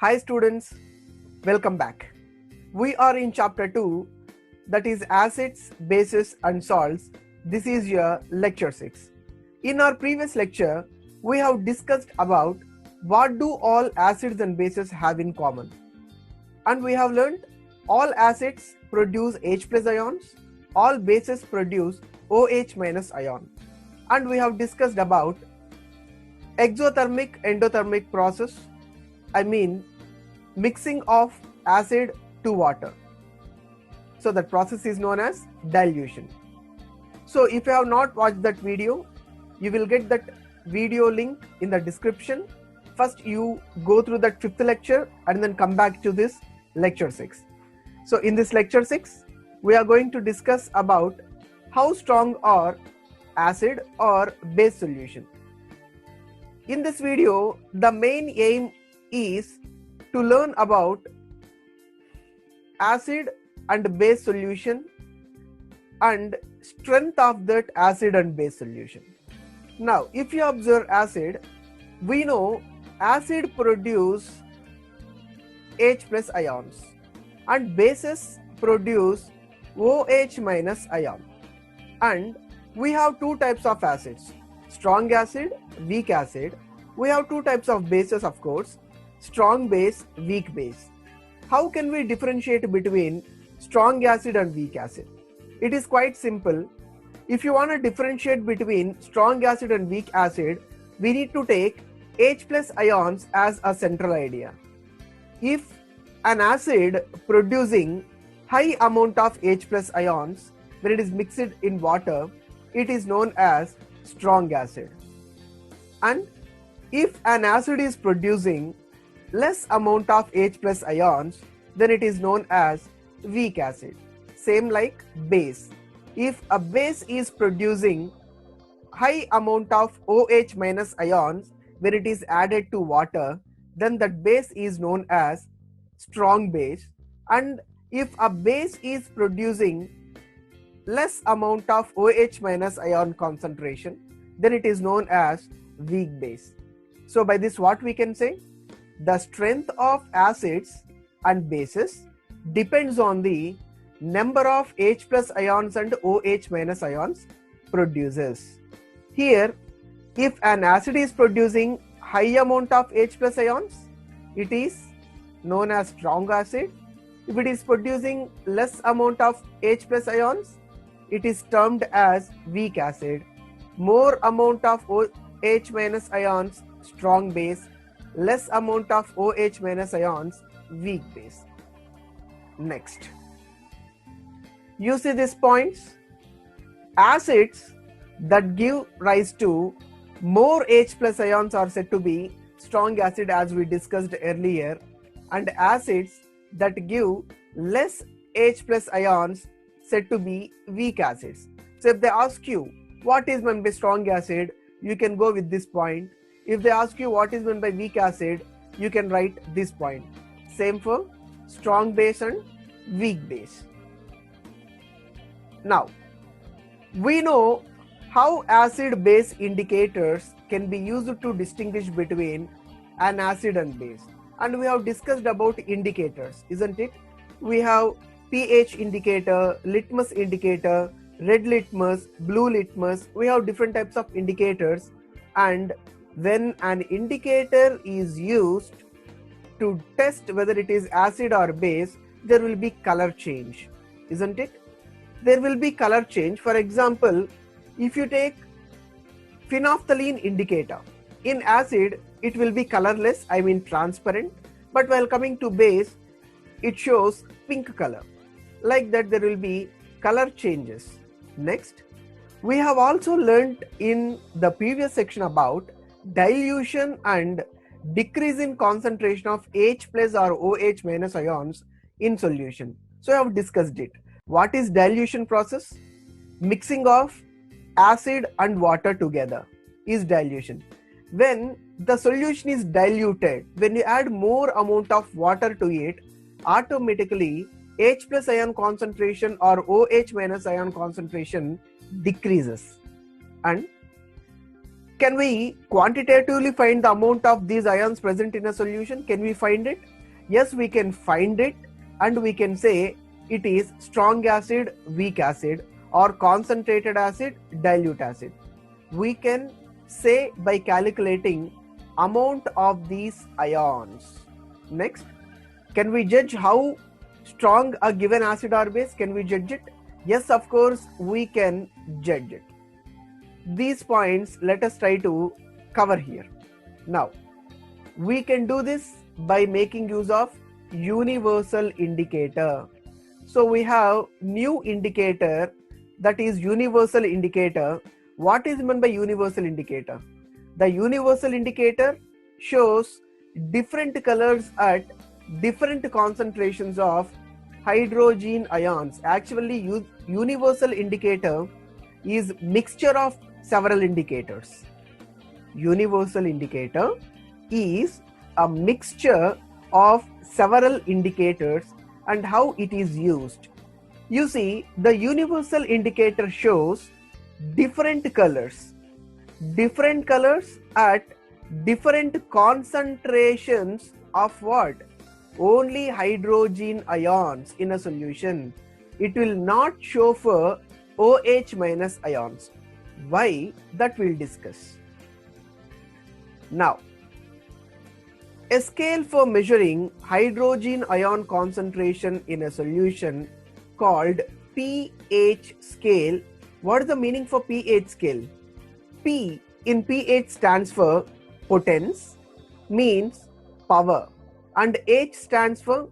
Hi students, welcome back. We are in chapter 2, that is acids, bases and salts. This is your lecture 6. In our previous lecture, we have discussed about what do all acids and bases have in common. And we have learned all acids produce H plus ions, all bases produce OH minus ion. And we have discussed about exothermic endothermic process, mixing of acid to water. So that process is known as dilution. So if you have not watched that video, you will get that video link in the description. First you go through that 5th lecture and then come back to this lecture 6. So in this lecture 6, we are going to discuss about how strong are acid or base solution. In this video, the main aim is to learn about acid and base solution and strength of that acid and base solution. Now, if you observe acid, we know acid produce H plus ions and bases produce OH minus ion. And we have two types of acids, strong acid, weak acid. We have two types of bases, of course, strong base, weak base. How can we differentiate between strong acid and weak acid? It is quite simple. If you want to differentiate between strong acid and weak acid, we need to take H plus ions as a central idea. If an acid producing high amount of H plus ions, when it is mixed in water, it is known as strong acid. And if an acid is producing less amount of H plus ions, then it is known as weak acid. Same like base. If a base is producing high amount of OH minus ions when it is added to water, then that base is known as strong base. And if a base is producing less amount of OH minus ion concentration, then it is known as weak base. So by this what we can say? The strength of acids and bases depends on the number of H plus ions and OH minus ions produces. Here, if an acid is producing high amount of H plus ions, it is known as strong acid. If it is producing less amount of H plus ions, it is termed as weak acid. More amount of OH minus ions, strong base. Less amount of OH minus ions, weak base. Next, you see these points? Acids that give rise to more H plus ions are said to be strong acid, as we discussed earlier, and acids that give less H plus ions said to be weak acids. So if they ask you what is meant by strong acid, you can go with this point. If they ask you what is meant by weak acid, you can write this point. Same for strong base and weak base. Now, we know how acid base indicators can be used to distinguish between an acid and base. And we have discussed about indicators, isn't it? We have pH indicator, litmus indicator, red litmus, blue litmus. We have different types of indicators, and when an indicator is used to test whether it is acid or base, there will be color change, isn't it? There will be color change. For example, if you take phenolphthalein indicator, in acid it will be colorless, transparent, but while coming to base, it shows pink color. Like that, there will be color changes. Next, we have also learnt in the previous section about dilution and decrease in concentration of H plus or OH minus ions in solution. So I have discussed it. What is dilution process? Mixing of acid and water together is dilution. When the solution is diluted, when you add more amount of water to it, automatically H plus ion concentration or OH minus ion concentration decreases. And Can we quantitatively find the amount of these ions present in a solution? Can we find it? Yes, we can find it, and we can say it is strong acid, weak acid, or concentrated acid, dilute acid. We can say by calculating amount of these ions. Next, can we judge how strong a given acid or base? Can we judge it? Yes, of course, we can judge it. These points let us try to cover here. Now, we can do this by making use of universal indicator. So we have new indicator, that is universal indicator. What is meant by universal indicator? The universal indicator shows different colors at different concentrations of hydrogen ions. Actually, universal indicator is mixture of several indicators. Universal indicator is a mixture of several indicators, and how it is used. You see, the universal indicator shows different colors at different concentrations of what? Only hydrogen ions in a solution. It will not show for OH minus ions. Why? That we'll discuss. Now, a scale for measuring hydrogen ion concentration in a solution called pH scale. What is the meaning for pH scale? P in pH stands for potence, means power, and H stands for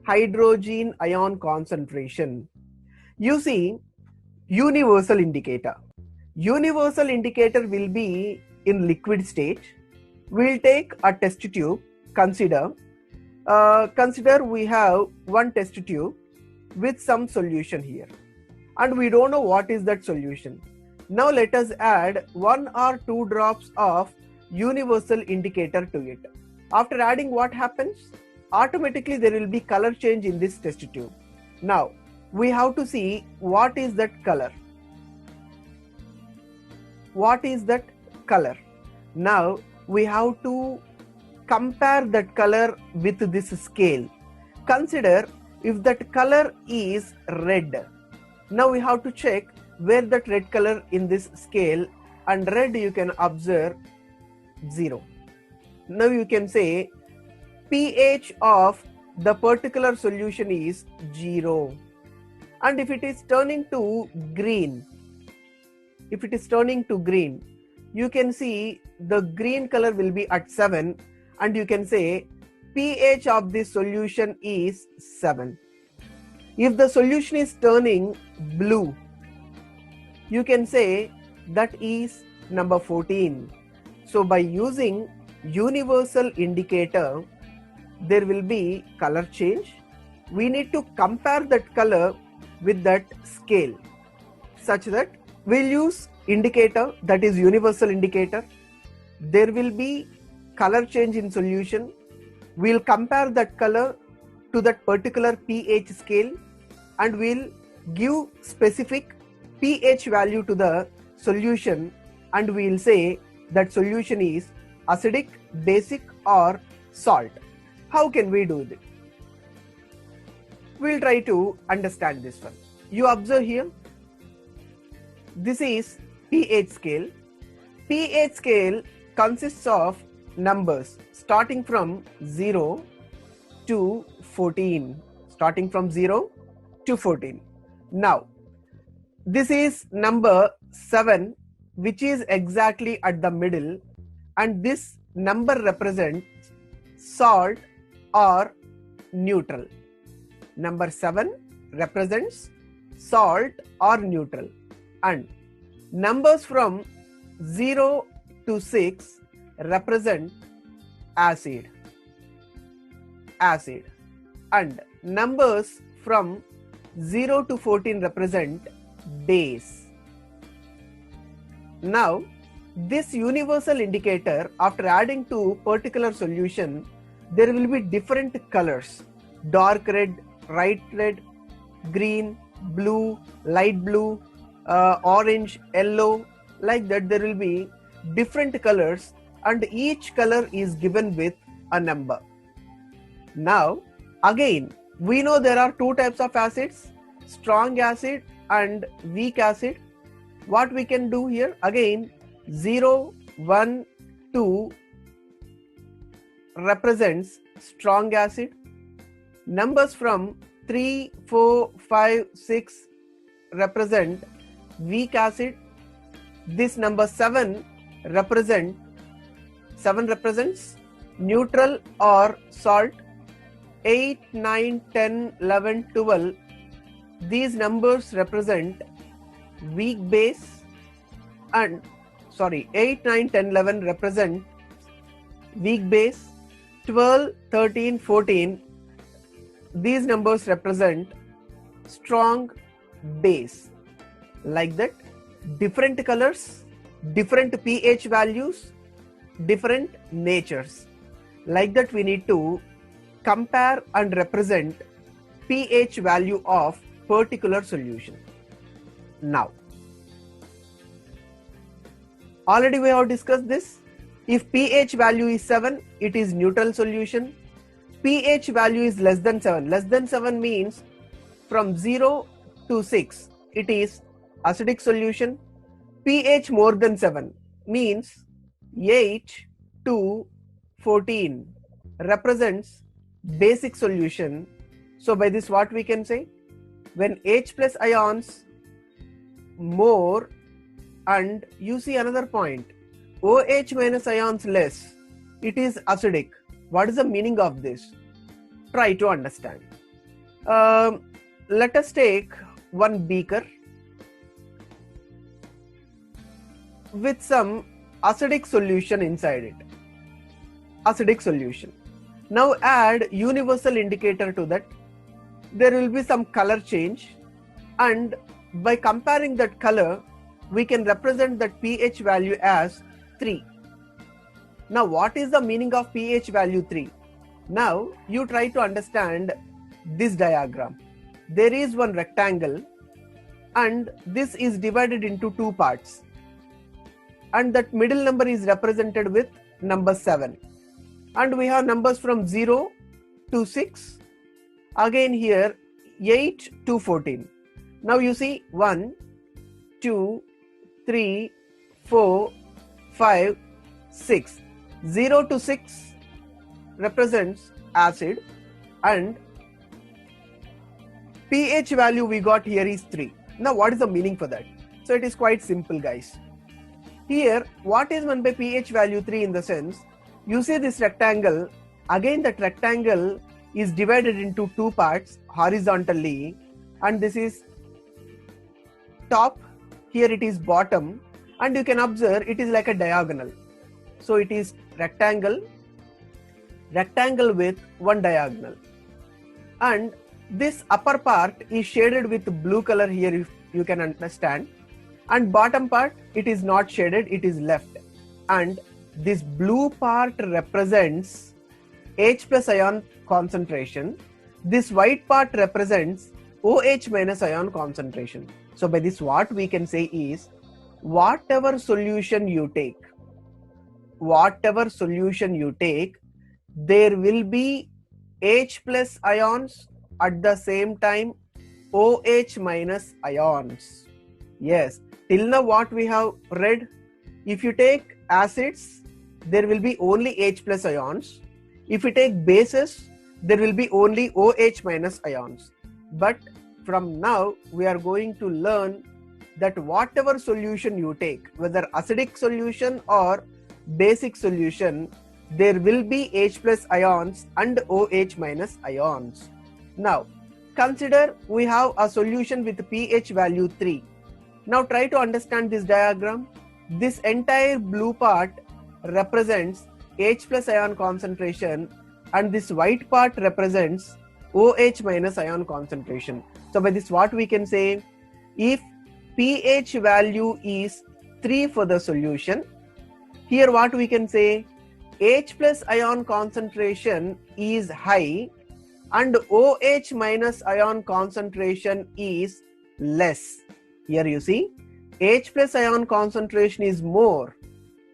hydrogen ion concentration. You see, universal indicator. Universal indicator will be in liquid state. We'll take a test tube. Consider we have one test tube with some solution here, and we don't know what is that solution. Now let us add 1 or 2 drops of universal indicator to it. After adding, what happens? Automatically there will be color change in this test tube. Now we have to see what is that color. What is that color? Now we have to compare that color with this scale. Consider if that color is red. Now we have to check where that red color in this scale, and red you can observe 0. Now you can say pH of the particular solution is 0. And if it is turning to green, you can see the green color will be at 7, and you can say pH of this solution is 7. If the solution is turning blue, you can say that is number 14. So by using universal indicator, there will be color change. We need to compare that color with that scale, such that we'll use indicator, that is universal indicator. There will be color change in solution. We'll compare that color to that particular pH scale, and we'll give specific pH value to the solution, and we'll say that solution is acidic, basic, or salt. How can we do this? We'll try to understand this one. You observe here, this is pH scale. pH scale consists of numbers starting from 0 to 14. Now, this is number 7, which is exactly at the middle, and this number represents salt or neutral. Number 7 represents salt or neutral, and numbers from 0 to 6 represent acid, and numbers from 0 to 14 represent base. Now, this universal indicator, after adding to particular solution, there will be different colors: dark red, bright red, green, blue, light blue, orange, yellow. Like that, there will be different colors and each color is given with a number. Now again, we know there are two types of acids, strong acid and weak acid. What we can do here, again 0, 1, 2 represents strong acid. Numbers from 3, 4, 5, 6 represent weak acid. This number 7 represents neutral or salt. 8, 9, 10, 11, 12, these numbers represent weak base, and 8, 9, 10, 11 represent weak base. 12, 13, 14, these numbers represent strong base. Like that, different colors, different pH values, different natures. Like that, we need to compare and represent pH value of particular solution. Now, already we have discussed this. If pH value is 7, it is neutral solution. pH value is less than 7. Less than 7 means from 0 to 6, it is acidic solution. pH more than 7 means 8 to 14 represents basic solution. So by this, what we can say, when H plus ions more and you see another point, OH minus ions less, it is acidic. What is the meaning of this? Try to understand. Let us take one beaker with some acidic solution inside it. Acidic solution. Now add universal indicator to that. There will be some color change, and by comparing that color, we can represent that pH value as 3. Now what is the meaning of pH value 3? Now you try to understand this diagram. There is one rectangle and this is divided into two parts, and that middle number is represented with number 7. And we have numbers from 0 to 6. Again here 8 to 14. Now you see 1, 2, 3, 4, 5, 6. 0 to 6 represents acid, and pH value we got here is 3. Now what is the meaning for that? So it is quite simple, guys. Here what is meant by pH value 3 in the sense, you see this rectangle, again that rectangle is divided into two parts horizontally, and this is top, here it is bottom, and you can observe it is like a diagonal. So it is rectangle with one diagonal, and this upper part is shaded with blue color here, if you can understand, and bottom part it is not shaded, it is left, and this blue part represents H plus ion concentration. This white part represents OH minus ion concentration. So by this, what we can say is, whatever solution you take, there will be H plus ions, at the same time OH minus ions. Yes, till now what we have read, if you take acids, there will be only H plus ions. If you take bases, there will be only OH minus ions. But from now we are going to learn that whatever solution you take, whether acidic solution or basic solution, there will be H plus ions and OH minus ions. Now consider we have a solution with pH value 3. Now try to understand this diagram. This entire blue part represents H plus ion concentration, and this white part represents OH minus ion concentration. So by this, what we can say, if pH value is 3 for the solution, here what we can say, H plus ion concentration is high and OH minus ion concentration is less. Here you see H plus ion concentration is more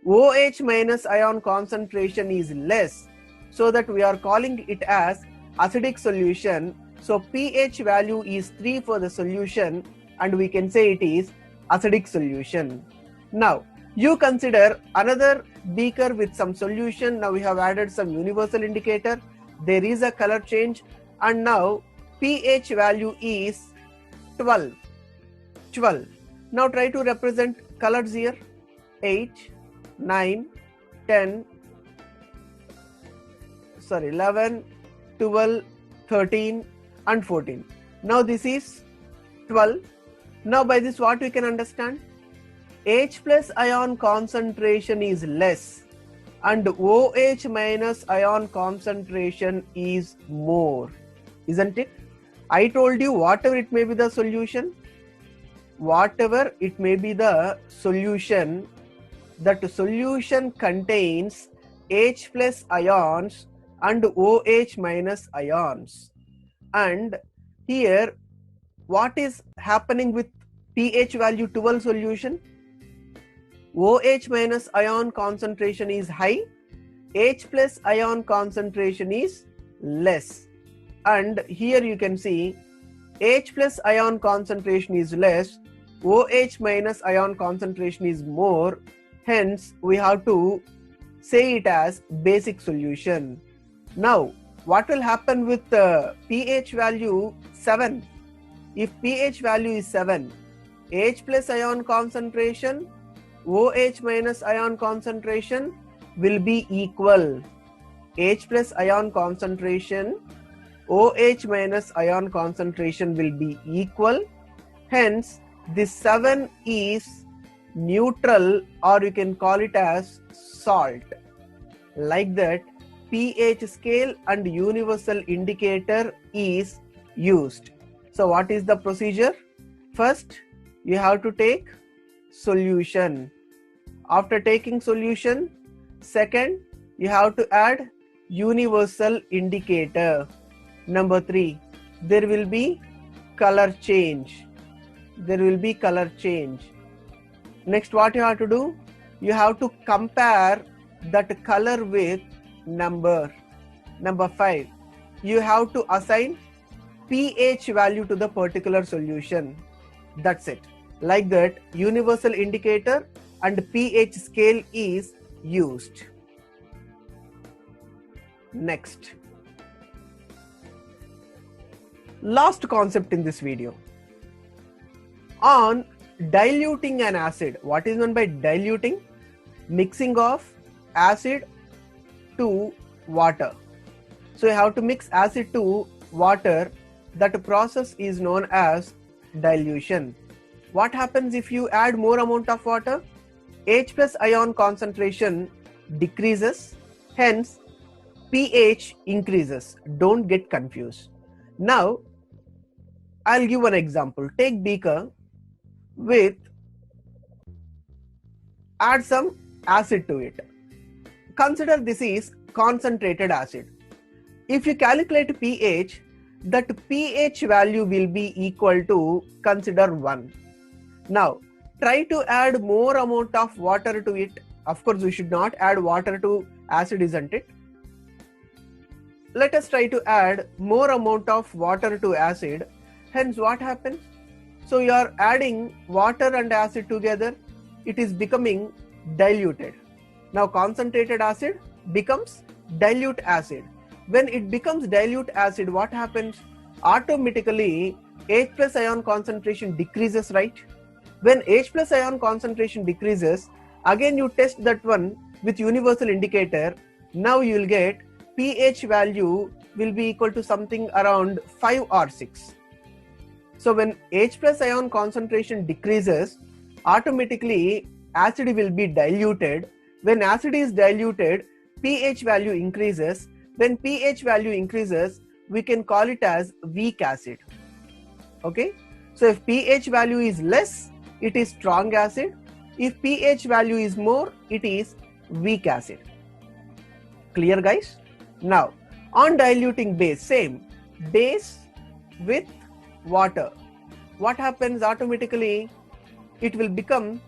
OH minus ion concentration is less, so that we are calling it as acidic solution. So pH value is 3 for the solution, and we can say it is acidic solution. Now you consider another beaker with some solution. Now we have added some universal indicator. There is a color change, and now pH value is 12. Now try to represent colors here. 8, 9, 10, 11, 12, 13 and 14. Now this is 12. Now by this what we can understand? H plus ion concentration is less and OH minus ion concentration is more, isn't it? I told you whatever it may be the solution, that solution contains H plus ions and OH minus ions. And here what is happening with pH value 12 solution? OH minus ion concentration is high, H plus ion concentration is less. And here you can see H plus ion concentration is less, OH minus ion concentration is more. Hence we have to say it as basic solution. Now what will happen with pH value 7? If pH value is 7, H plus ion concentration, OH minus ion concentration will be equal. H plus ion concentration, OH minus ion concentration will be equal. Hence this 7 is neutral, or you can call it as salt. Like that, pH scale and universal indicator is used. So what is the procedure? First you have to take solution. After taking solution, second you have to add universal indicator. Number 3, there will be color change. Next what you have to do? You have to compare that color with number. Number 5, you have to assign pH value to the particular solution. That's it. Like that, universal indicator and pH scale is used. Next, last concept in this video on diluting an acid. What is meant by diluting? Mixing of acid to water. So you have to mix acid to water. That process is known as dilution. What happens if you add more amount of water? H plus ion concentration decreases, hence pH increases. Don't get confused. Now I'll give an example. Take beaker with, add some acid to it. Consider this is concentrated acid. If you calculate pH, that pH value will be equal to, consider 1. Now try to add more amount of water to it. Of course we should not add water to acid, isn't it? Let us try to add more amount of water to acid. Hence what happens? So you are adding water and acid together, it is becoming diluted. Now concentrated acid becomes dilute acid. When it becomes dilute acid, what happens? Automatically H plus ion concentration decreases, right? When H plus ion concentration decreases, again you test that one with universal indicator. Now you will get pH value will be equal to something around 5 or 6. So when H plus ion concentration decreases, automatically acid will be diluted. When acid is diluted, pH value increases. When pH value increases, we can call it as weak acid. Okay, so if pH value is less, it is strong acid. If pH value is more, it is weak acid. Clear, guys? Now on diluting base, same, base with water. What happens? Automatically it will become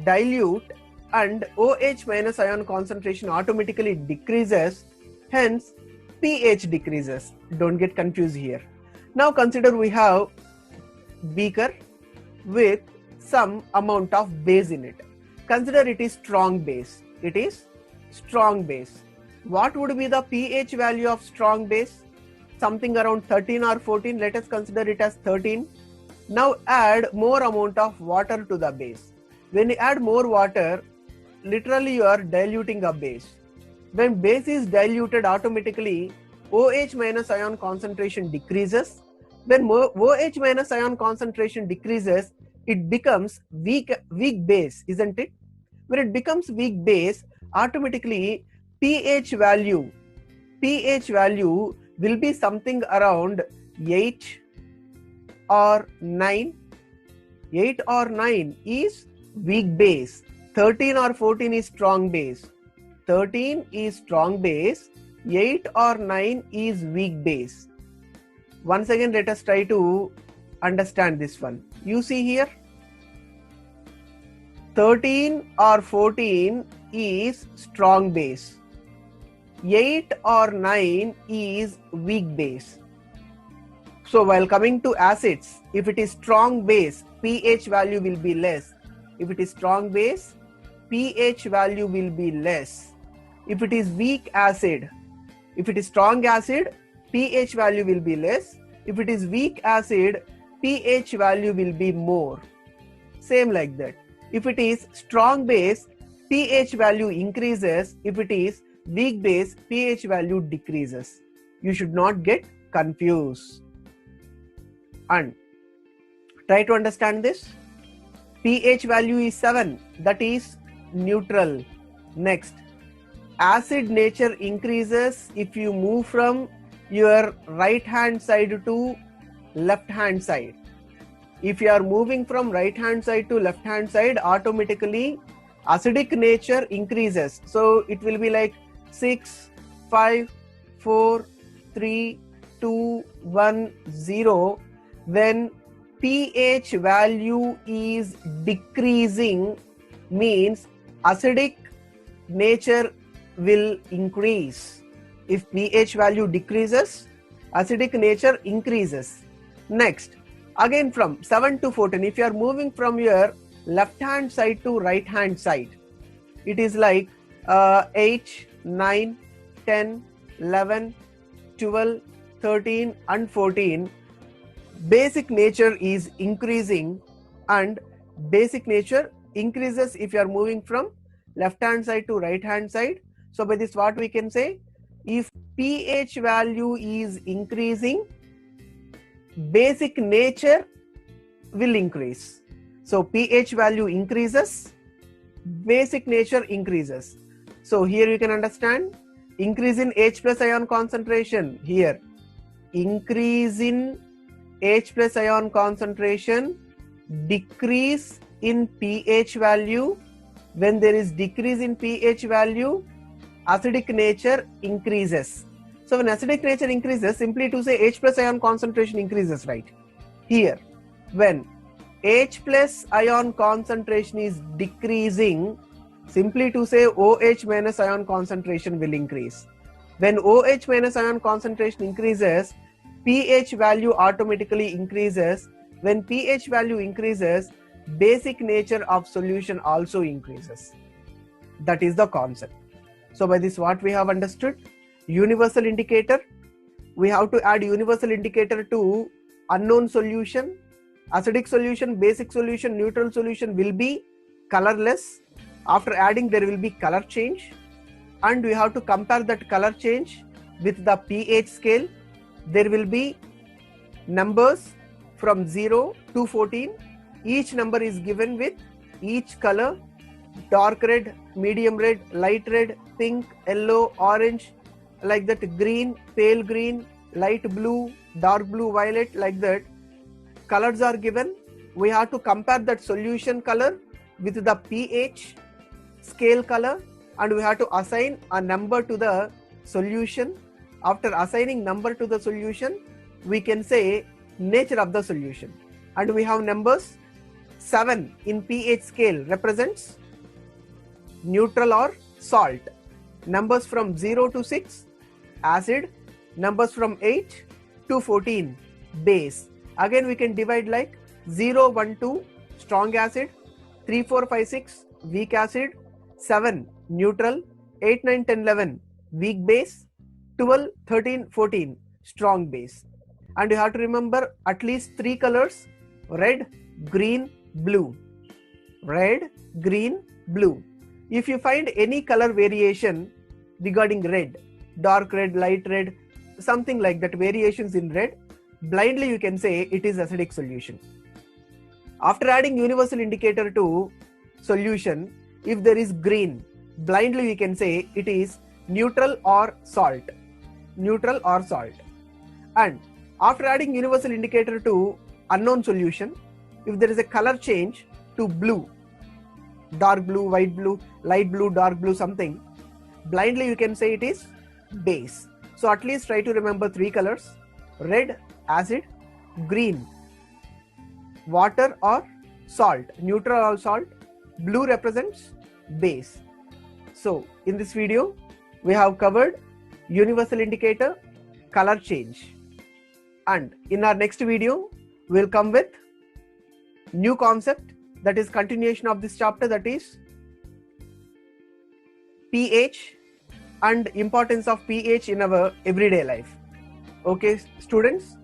dilute and OH minus ion concentration automatically decreases, hence pH decreases. Don't get confused here. Now consider we have beaker with some amount of base in it. Consider it is strong base. It is strong base. What would be the pH value of strong base? Something around 13 or 14. Let us consider it as 13. Now add more amount of water to the base. When you add more water, literally you are diluting a base. When base is diluted, automatically OH minus ion concentration decreases. When OH minus ion concentration decreases, it becomes weak base, isn't it? When it becomes weak base, automatically pH value will be something around 8 or 9. 8 or 9 is weak base. 13 or 14 is strong base. 13 is strong base. 8 or 9 is weak base. Once again, let us try to understand this one. You see here, 13 or 14 is strong base. 8 or 9 is weak base. So while coming to acids, if it is strong base, pH value will be less. If it is strong base, pH value will be less. If it is weak acid, if it is strong acid, pH value will be less. If it is weak acid, pH value will be more. Same like that. If it is strong base, pH value increases. If it is weak base, pH value decreases. You should not get confused. And try to understand this. pH value is 7, that is neutral. Next, acid nature increases if you move from your right hand side to left hand side. If you are moving from right hand side to left hand side, automatically acidic nature increases. So it will be like 6, 5, 4, 3, 2, 1, 0. When pH value is decreasing, means acidic nature will increase. If pH value decreases, acidic nature increases. Next, again from 7 to 14, if you are moving from your left hand side to right hand side, it is like 8, 9, 10, 11, 12, 13 and 14. Basic nature is increasing, and basic nature increases if you are moving from left hand side to right hand side. So by this what we can say, if pH value is increasing, basic nature will increase. So pH value increases, basic nature increases. So here you can understand, increase in H plus ion concentration. Here, increase in H plus ion concentration, decrease in pH value. When there is decrease in pH value, acidic nature increases. So when acidic nature increases, simply to say H plus ion concentration increases, right? Here, when H plus ion concentration is decreasing, simply to say OH minus ion concentration will increase. When OH minus ion concentration increases, pH value automatically increases. When pH value increases, basic nature of solution also increases. That is the concept. So by this what we have understood? Universal indicator. We have to add universal indicator to unknown solution. Acidic solution, basic solution, neutral solution will be colorless. After adding, there will be color change, and we have to compare that color change with the pH scale. There will be numbers from 0 to 14. Each number is given with each color: dark red, medium red, light red, pink, yellow, orange, like that, green, pale green, light blue, dark blue, violet, like that. Colors are given. We have to compare that solution color with the pH scale color, and we have to assign a number to the solution. After assigning number to the solution, we can say nature of the solution. And we have numbers. 7 in pH scale represents neutral or salt. Numbers from 0 to 6, acid. Numbers from 8 to 14, base. Again we can divide like 0, 1, 2, strong acid, 3, 4, 5, 6, weak acid, 7, neutral, 8, 9, 10, 11, weak base, 12, 13, 14, strong base. And you have to remember at least 3 colors: red, green, blue. Red, green, blue. If you find any color variation regarding red, dark red, light red, something like that, variations in red, blindly you can say it is acidic solution. After adding universal indicator to solution, if there is green, blindly we can say it is neutral or salt. Neutral or salt. And after adding universal indicator to unknown solution, if there is a color change to blue, dark blue, white blue, light blue, dark blue, something, blindly you can say it is base. So at least try to remember 3 colors: red, acid; green, water or salt, neutral or salt; blue represents base. So in this video we have covered universal indicator, color change, and in our next video we will come with new concept, that is continuation of this chapter, that is pH and importance of pH in our everyday life. Okay students,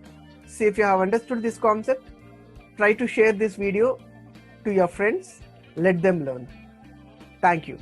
see if you have understood this concept, try to share this video to your friends, let them learn. Thank you.